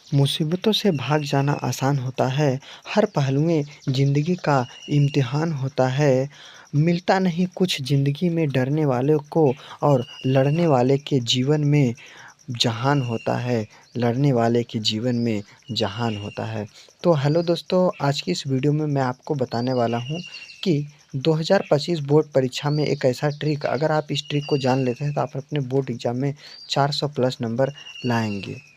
मुसीबतों से भाग जाना आसान होता है। हर पहलू में ज़िंदगी का इम्तिहान होता है। मिलता नहीं कुछ ज़िंदगी में डरने वाले को, और लड़ने वाले के जीवन में जहान होता है। लड़ने वाले के जीवन में जहान होता है। तो हेलो दोस्तों, आज की इस वीडियो में मैं आपको बताने वाला हूँ कि 2025 बोर्ड परीक्षा में एक ऐसा ट्रिक, अगर आप इस ट्रिक को जान लेते हैं तो आप अपने बोर्ड एग्ज़ाम में 400 प्लस नंबर लाएँगे।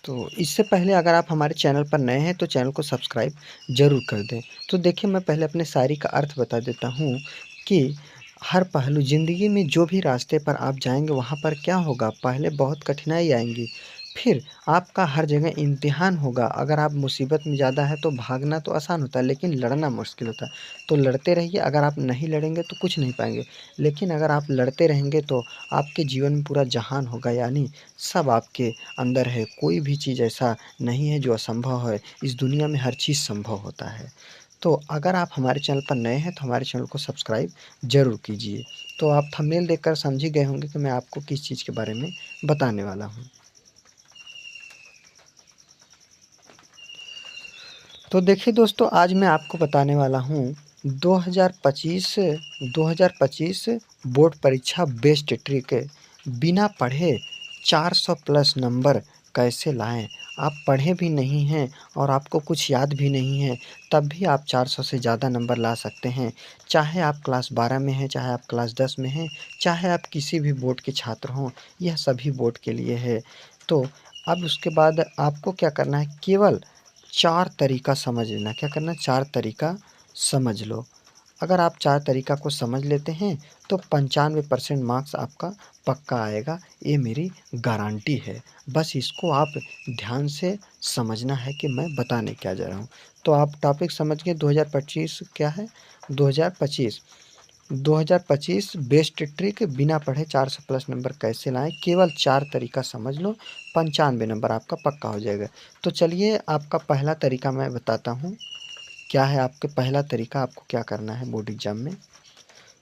तो इससे पहले अगर आप हमारे चैनल पर नए हैं तो चैनल को सब्सक्राइब ज़रूर कर दें। तो देखिए, मैं पहले अपने शायरी का अर्थ बता देता हूँ कि हर पहलू ज़िंदगी में जो भी रास्ते पर आप जाएँगे वहाँ पर क्या होगा, पहले बहुत कठिनाई आएँगी, फिर आपका हर जगह इम्तिहान होगा। अगर आप मुसीबत में ज़्यादा है तो भागना तो आसान होता है, लेकिन लड़ना मुश्किल होता है। तो लड़ते रहिए। अगर आप नहीं लड़ेंगे तो कुछ नहीं पाएँगे, लेकिन अगर आप लड़ते रहेंगे तो आपके जीवन में पूरा जहान होगा, यानी सब आपके अंदर है। कोई भी चीज़ ऐसा नहीं है जो असंभव है। इस दुनिया में हर चीज़ संभव होता है। तो अगर आप हमारे चैनल पर नए हैं तो हमारे चैनल को सब्सक्राइब ज़रूर कीजिए। तो आप थंबनेल देखकर समझ ही गए होंगे कि मैं आपको किस चीज़ के बारे में बताने वाला हूँ। तो देखिए दोस्तों, आज मैं आपको बताने वाला हूँ 2025 बोर्ड परीक्षा बेस्ट ट्रिक। बिना पढ़े 400 प्लस नंबर कैसे लाएं। आप पढ़े भी नहीं हैं और आपको कुछ याद भी नहीं है, तब भी आप 400 से ज़्यादा नंबर ला सकते हैं। चाहे आप क्लास 12 में हैं, चाहे आप क्लास 10 में हैं, चाहे आप किसी भी बोर्ड के छात्र हों, यह सभी बोर्ड के लिए है। तो अब उसके बाद आपको क्या करना है, केवल 4 तरीका समझ लेना। क्या करना? 4 तरीका समझ लो। अगर आप 4 तरीका को समझ लेते हैं तो 95% मार्क्स आपका पक्का आएगा, ये मेरी गारंटी है। बस इसको आप ध्यान से समझना है कि मैं बताने क्या जा रहा हूँ। तो आप टॉपिक समझ गए। 2025 क्या है? 2025 2025 बेस्ट ट्रिक, बिना पढ़े 400 प्लस नंबर कैसे लाएँ। केवल 4 तरीका समझ लो, 95 नंबर आपका पक्का हो जाएगा। तो चलिए, आपका पहला तरीका मैं बताता हूँ। क्या है आपके पहला तरीका, आपको क्या करना है बोर्ड एग्ज़ाम में।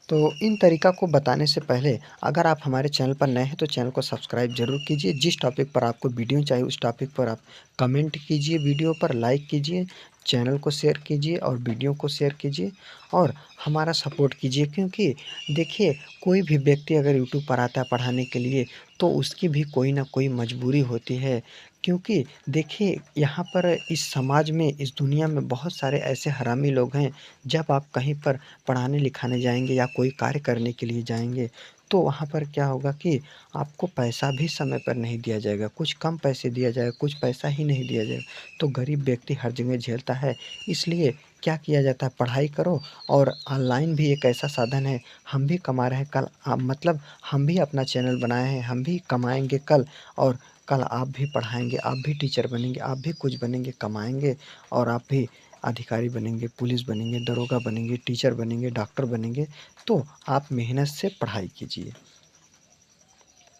तो इन तरीका को बताने से पहले, अगर आप हमारे चैनल पर नए हैं तो चैनल को सब्सक्राइब ज़रूर कीजिए। जिस टॉपिक पर आपको वीडियो चाहिए उस टॉपिक पर आप कमेंट कीजिए, वीडियो पर लाइक कीजिए, चैनल को शेयर कीजिए और वीडियो को शेयर कीजिए और हमारा सपोर्ट कीजिए। क्योंकि देखिए, कोई भी व्यक्ति अगर यूट्यूब पर आता है पढ़ाने के लिए तो उसकी भी कोई ना कोई मजबूरी होती है। क्योंकि देखिए, यहाँ पर इस समाज में, इस दुनिया में बहुत सारे ऐसे हरामी लोग हैं। जब आप कहीं पर पढ़ाने लिखाने जाएँगे या कोई कार्य करने के लिए जाएँगे, तो वहाँ पर क्या होगा कि आपको पैसा भी समय पर नहीं दिया जाएगा, कुछ कम पैसे दिया जाएगा, कुछ पैसा ही नहीं दिया जाएगा। तो गरीब व्यक्ति हर जगह झेलता है। इसलिए क्या किया जाता है, पढ़ाई करो। और ऑनलाइन भी एक ऐसा साधन है, हम भी कमा रहे हैं कल, मतलब हम भी अपना चैनल बनाए हैं, हम भी कमाएँगे कल, और कल आप भी पढ़ाएँगे, आप भी टीचर बनेंगे, आप भी कुछ बनेंगे, कमाएँगे, और आप भी अधिकारी बनेंगे, पुलिस बनेंगे, दरोगा बनेंगे, टीचर बनेंगे, डॉक्टर बनेंगे। तो आप मेहनत से पढ़ाई कीजिए।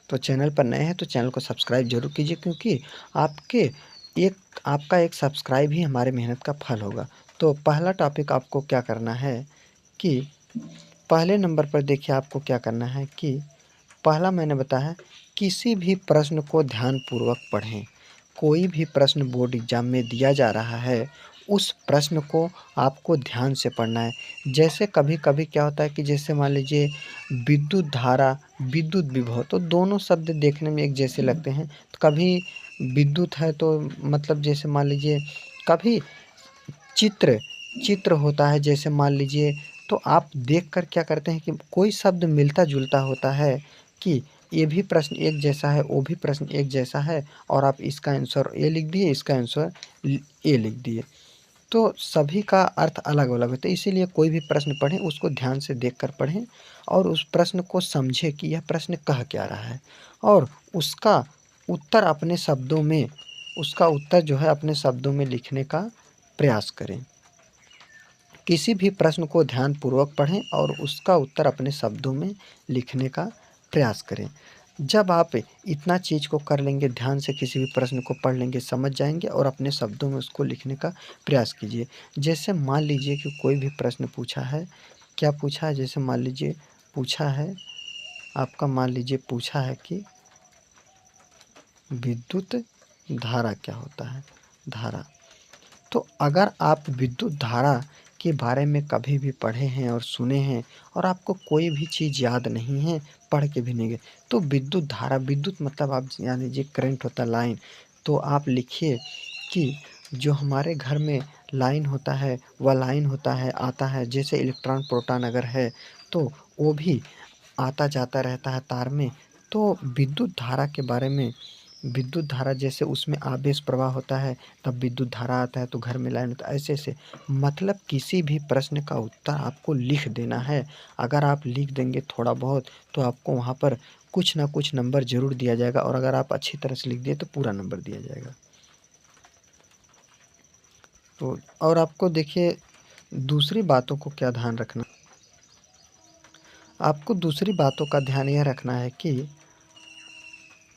तो चैनल पर नए हैं तो चैनल को सब्सक्राइब ज़रूर कीजिए, क्योंकि आपके एक आपका एक सब्सक्राइब ही हमारे मेहनत का फल होगा। तो पहला टॉपिक आपको क्या करना है कि पहले नंबर पर देखिए, आपको क्या करना है कि पहला मैंने बताया, किसी भी प्रश्न को ध्यानपूर्वक पढ़ें। कोई भी प्रश्न बोर्ड एग्ज़ाम में दिया जा रहा है, उस प्रश्न को आपको ध्यान से पढ़ना है। जैसे कभी-कभी क्या होता है कि जैसे मान लीजिए विद्युत धारा, विद्युत विभव, तो दोनों शब्द देखने में एक जैसे लगते हैं। तो कभी विद्युत है तो मतलब जैसे मान लीजिए, कभी चित्र चित्र होता है, जैसे मान लीजिए, तो आप देखकर क्या करते हैं कि कोई शब्द मिलता-जुलता होता है कि ये भी प्रश्न एक जैसा है, वो भी प्रश्न एक जैसा है, और आप इसका आंसर ए लिख दिए, इसका आंसर ए लिख दिए। तो सभी का अर्थ अलग-अलग होता है, इसीलिए कोई भी प्रश्न पढ़ें उसको ध्यान से देखकर पढ़ें और उस प्रश्न को समझें कि यह प्रश्न कह क्या रहा है, और उसका उत्तर अपने शब्दों में उसका उत्तर जो है अपने शब्दों में लिखने का प्रयास करें। किसी भी प्रश्न को ध्यानपूर्वक पढ़ें और उसका उत्तर अपने शब्दों में लिखने का प्रयास करें। जब आप इतना चीज़ को कर लेंगे, ध्यान से किसी भी प्रश्न को पढ़ लेंगे, समझ जाएँगे और अपने शब्दों में उसको लिखने का प्रयास कीजिए। जैसे मान लीजिए कि कोई भी प्रश्न पूछा है, क्या पूछा है, जैसे मान लीजिए पूछा है, आपका मान लीजिए पूछा है कि विद्युत धारा क्या होता है? धारा। तो अगर आप विद्युत धारा के बारे में कभी भी पढ़े हैं और सुने हैं और आपको कोई भी चीज़ याद नहीं है, पढ़ के भी नहीं गए, तो विद्युत धारा, विद्युत मतलब आप जान लीजिए करंट होता है, लाइन। तो आप लिखिए कि जो हमारे घर में लाइन होता है, वह लाइन होता है, आता है, जैसे इलेक्ट्रॉन प्रोटॉन अगर है तो वो भी आता जाता रहता है तार में। तो विद्युत धारा के बारे में, विद्युत धारा जैसे उसमें आवेश प्रवाह होता है, तब विद्युत धारा आता है, तो घर में लाइन होता है, ऐसे-ऐसे। मतलब किसी भी प्रश्न का उत्तर आपको लिख देना है। अगर आप लिख देंगे थोड़ा बहुत, तो आपको वहाँ पर कुछ ना कुछ नंबर ज़रूर दिया जाएगा, और अगर आप अच्छी तरह से लिख दिए तो पूरा नंबर दिया जाएगा। तो और आपको देखिए दूसरी बातों को क्या ध्यान रखना, आपको दूसरी बातों का ध्यान यह रखना है कि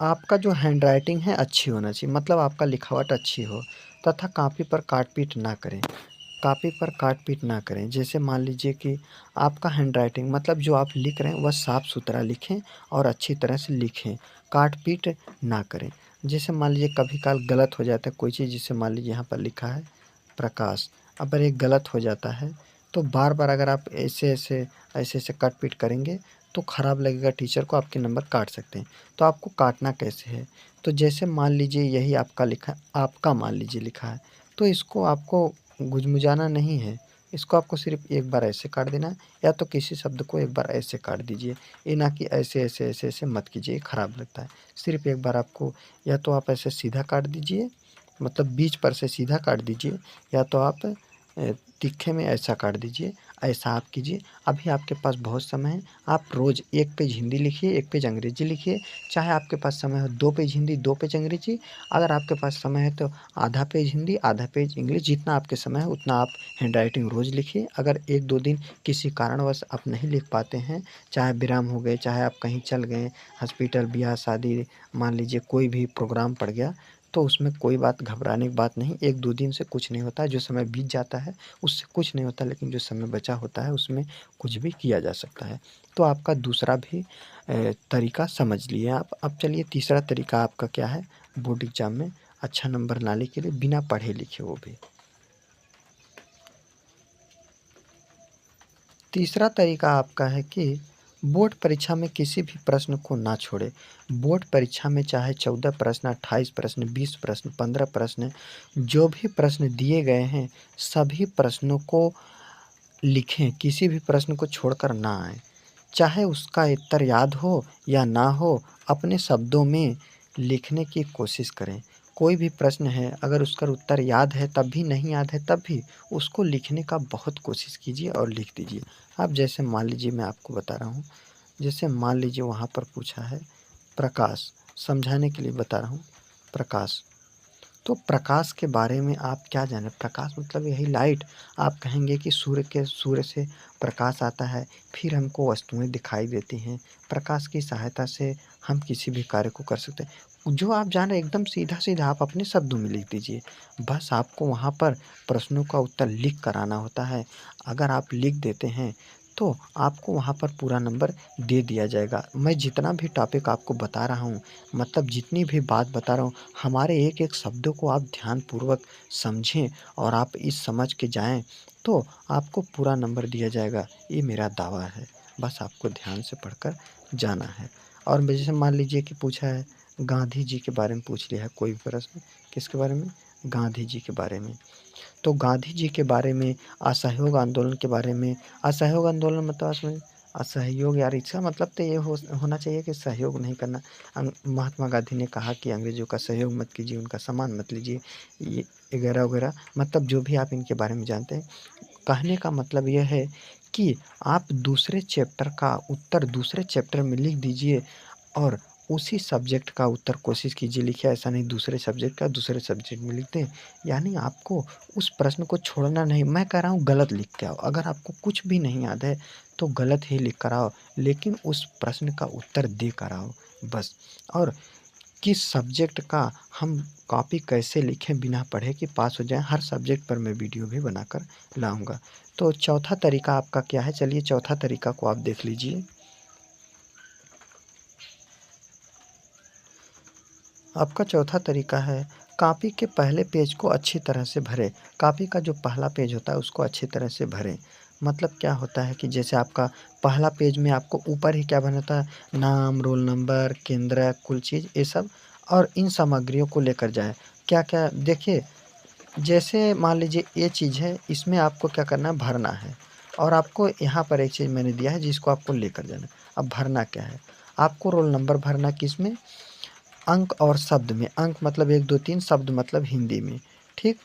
आपका जो हैंडराइटिंग है अच्छी होना चाहिए, मतलब आपका लिखावट अच्छी हो, तथा कॉपी पर काट-पीट ना करें। कॉपी पर काट-पीट ना करें। जैसे मान लीजिए कि आपका हैंडराइटिंग मतलब जो आप लिख रहे हैं वह साफ-सुथरा लिखें और अच्छी तरह से लिखें, काट-पीट ना करें। जैसे मान लीजिए कभी-काल गलत हो जाता है कोई चीज़, जैसे मान लीजिए यहाँ पर लिखा है प्रकाश, अगर ये गलत हो जाता है, तो बार-बार अगर आप ऐसे-ऐसे, ऐसे-ऐसे काट-पीट करेंगे तो खराब लगेगा, टीचर को आपके नंबर काट सकते हैं। तो आपको काटना कैसे है? तो जैसे मान लीजिए यही आपका लिखा, आपका मान लीजिए लिखा है, तो इसको आपको गुजमुजाना नहीं है, इसको आपको सिर्फ़ एक बार ऐसे काट देना है, या तो किसी शब्द को एक बार ऐसे काट दीजिए। ये ना कि ऐसे, ऐसे, ऐसे, ऐसे मत कीजिए, खराब लगता है। सिर्फ़ एक बार आपको, या तो आप ऐसे सीधा काट दीजिए, मतलब बीच पर से सीधा काट दीजिए, या तो आप तीखे में ऐसा काट दीजिए, ऐसा आप कीजिए। अभी आपके पास बहुत समय है, आप रोज़ 1 पेज हिंदी लिखिए, 1 पेज अंग्रेजी लिखिए। चाहे आपके पास समय हो 2 पेज हिंदी, 2 पेज अंग्रेजी। अगर आपके पास समय है तो आधा पेज हिंदी, आधा पेज इंग्लिश, जितना आपके समय है उतना आप हैंडराइटिंग रोज़ लिखिए। अगर 1-2 दिन किसी कारणवश आप नहीं लिख पाते हैं, चाहे विराम हो गए, चाहे आप कहीं चल गए, हॉस्पिटल, ब्याह शादी, मान लीजिए कोई भी प्रोग्राम पड़ गया, तो उसमें कोई बात, घबराने की बात नहीं। 1-2 दिन से कुछ नहीं होता है, जो समय बीत जाता है उससे कुछ नहीं होता, लेकिन जो समय बचा होता है उसमें कुछ भी किया जा सकता है। तो आपका दूसरा भी तरीका समझ लिए आप। अब चलिए तीसरा तरीका आपका क्या है, बोर्ड एग्ज़ाम में अच्छा नंबर लाने के लिए बिना पढ़े लिखे, वो भी। तीसरा तरीका आपका है कि बोर्ड परीक्षा में किसी भी प्रश्न को ना छोड़ें। बोर्ड परीक्षा में चाहे 14 प्रश्न, 28 प्रश्न, 20 प्रश्न, 15 प्रश्न, जो भी प्रश्न दिए गए हैं, सभी प्रश्नों को लिखें, किसी भी प्रश्न को छोड़कर ना आएँ। चाहे उसका उत्तर याद हो या ना हो, अपने शब्दों में लिखने की कोशिश करें। कोई भी प्रश्न है, अगर उसका उत्तर याद है तब भी, नहीं याद है तब भी, उसको लिखने का बहुत कोशिश कीजिए और लिख दीजिए। अब जैसे मान लीजिए मैं आपको बता रहा हूँ, जैसे मान लीजिए वहाँ पर पूछा है प्रकाश, समझाने के लिए बता रहा हूँ, प्रकाश। तो प्रकाश के बारे में आप क्या जानें? प्रकाश मतलब यही लाइट। आप कहेंगे कि सूर्य से प्रकाश आता है, फिर हमको वस्तुएँ दिखाई देती हैं। प्रकाश की सहायता से हम किसी भी कार्य को कर सकते हैं। जो आप जानें एकदम सीधा-सीधा आप अपने शब्दों में लिख दीजिए। बस आपको वहाँ पर प्रश्नों का उत्तर लिख कर आना होता है। अगर आप लिख देते हैं, तो आपको वहाँ पर पूरा नंबर दे दिया जाएगा। मैं जितना भी टॉपिक आपको बता रहा हूँ, मतलब जितनी भी बात बता रहा हूँ, हमारे एक-एक शब्दों को आप ध्यानपूर्वक समझें और आप इस समझ के जाएँ, तो आपको पूरा नंबर दिया जाएगा। ये मेरा दावा है। बस आपको ध्यान से पढ़कर जाना है। और जैसे मान लीजिए कि पूछा है गांधी जी के बारे में, पूछ लिया है कोई प्रश्न, किसके बारे में? गांधी जी के बारे में। तो गांधी जी के बारे में, असहयोग आंदोलन के बारे में, असहयोग आंदोलन मतलब उसमें असहयोग, यार इसका मतलब तो ये होना चाहिए कि सहयोग नहीं करना। महात्मा गांधी ने कहा कि अंग्रेज़ों का सहयोग मत कीजिए, उनका सामान मत लीजिए, ये वगैरह-वगैरह, मतलब जो भी आप इनके बारे में जानते हैं। कहने का मतलब यह है कि आप दूसरे चैप्टर का उत्तर दूसरे चैप्टर में लिख दीजिए, और उसी सब्जेक्ट का उत्तर कोशिश कीजिए लिखिए, ऐसा नहीं दूसरे सब्जेक्ट का दूसरे सब्जेक्ट में लिख दें। यानी आपको उस प्रश्न को छोड़ना नहीं। मैं कह रहा हूँ गलत लिख के आओ। अगर आपको कुछ भी नहीं याद है तो गलत ही लिख कर आओ, लेकिन उस प्रश्न का उत्तर दे कर आओ बस। और किस सब्जेक्ट का हम कॉपी कैसे लिखें बिना पढ़े कि पास हो जाएँ, हर सब्जेक्ट पर मैं वीडियो भी बनाकर लाऊँगा। तो चौथा तरीका आपका क्या है? चलिए चौथा तरीका को आप देख लीजिए। आपका चौथा तरीका है कॉपी के पहले पेज को अच्छी तरह से भरें। कॉपी का जो पहला पेज होता है उसको अच्छी तरह से भरें। मतलब क्या होता है कि जैसे आपका पहला पेज में आपको ऊपर ही क्या भरना होता है, नाम, रोल नंबर, केंद्र, कुल चीज़ ये सब और इन सामग्रियों को लेकर जाएँ। क्या-क्या देखिए, जैसे मान लीजिए ये चीज़ है, इसमें आपको क्या करना है, भरना है और आपको यहाँ पर एक चीज़ मैंने दिया है जिसको आपको लेकर जाना है। अब भरना क्या है, आपको रोल नंबर भरना किसमें, अंक और शब्द में। अंक मतलब 1, 2, 3, शब्द मतलब हिंदी में, ठीक?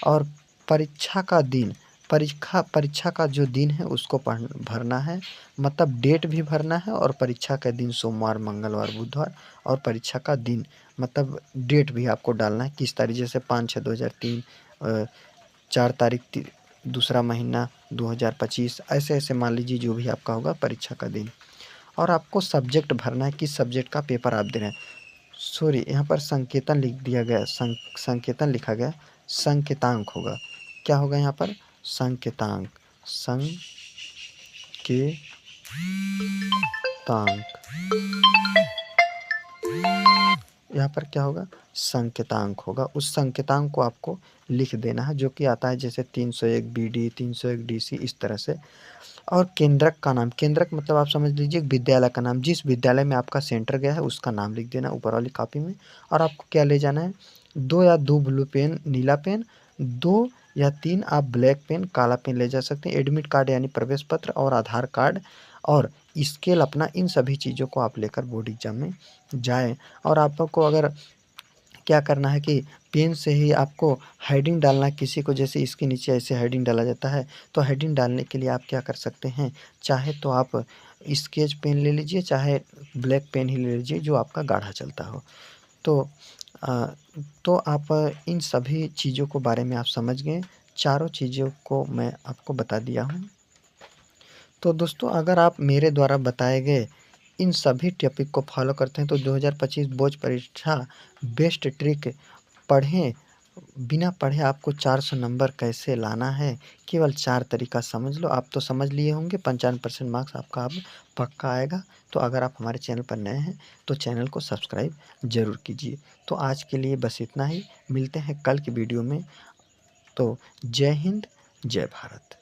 और परीक्षा का दिन, परीक्षा का जो दिन है उसको भरना है, मतलब डेट भी भरना है और परीक्षा का दिन सोमवार, मंगलवार, बुधवार और परीक्षा का दिन मतलब डेट भी आपको डालना है किस तारीख, जैसे 5/6/2003, 4 तारीख दूसरा महीना 2025, ऐसे-ऐसे मान लीजिए जो भी आपका होगा परीक्षा का दिन। और आपको सब्जेक्ट भरना है, किस सब्जेक्ट का पेपर आप दे रहे हैं। सॉरी, यहाँ पर संकेतन लिख दिया गया, संकेतन लिखा गया, संकेतांक होगा। क्या होगा यहाँ पर, संकेतांक, संकेतांक। यहाँ पर क्या होगा, संकेतांक होगा। उस संकेतांक को आपको लिख देना है जो कि आता है जैसे 301 बीडी, 301 डीसी, इस तरह से। और केंद्रक का नाम, केंद्रक मतलब आप समझ लीजिए विद्यालय का नाम, जिस विद्यालय में आपका सेंटर गया है उसका नाम लिख देना ऊपर वाली कॉपी में। और आपको क्या ले जाना है, 2 या 2 ब्लू पेन, नीला पेन, 2 या 3 आप ब्लैक पेन, काला पेन ले जा सकते हैं। एडमिट कार्ड यानी प्रवेश पत्र और आधार कार्ड और स्केल अपना, इन सभी चीज़ों को आप लेकर बोर्ड एग्जाम में जाएँ। और आपको अगर क्या करना है कि पेन से ही आपको हेडिंग डालना है किसी को, जैसे इसके नीचे ऐसे हेडिंग डाला जाता है, तो हेडिंग डालने के लिए आप क्या कर सकते हैं, चाहे तो आप स्केच पेन ले लीजिए, चाहे ब्लैक पेन ही ले लीजिए जो आपका गाढ़ा चलता हो। तो अ, तो आप इन सभी चीज़ों को बारे में आप समझ गए, चारों चीज़ों को मैं आपको बता दिया हूँ। तो दोस्तों, अगर आप मेरे द्वारा बताए गए इन सभी टॉपिक को फॉलो करते हैं तो 2025 बोर्ड परीक्षा बेस्ट ट्रिक पढ़ें, बिना पढ़े आपको 400 नंबर कैसे लाना है, केवल 4 तरीका समझ लो, आप तो समझ लिए होंगे। 95% मार्क्स आपका अब पक्का आएगा। तो अगर आप हमारे चैनल पर नए हैं तो चैनल को सब्सक्राइब ज़रूर कीजिए। तो आज के लिए बस इतना ही, मिलते हैं कल की वीडियो में। तो जय हिंद, जय भारत।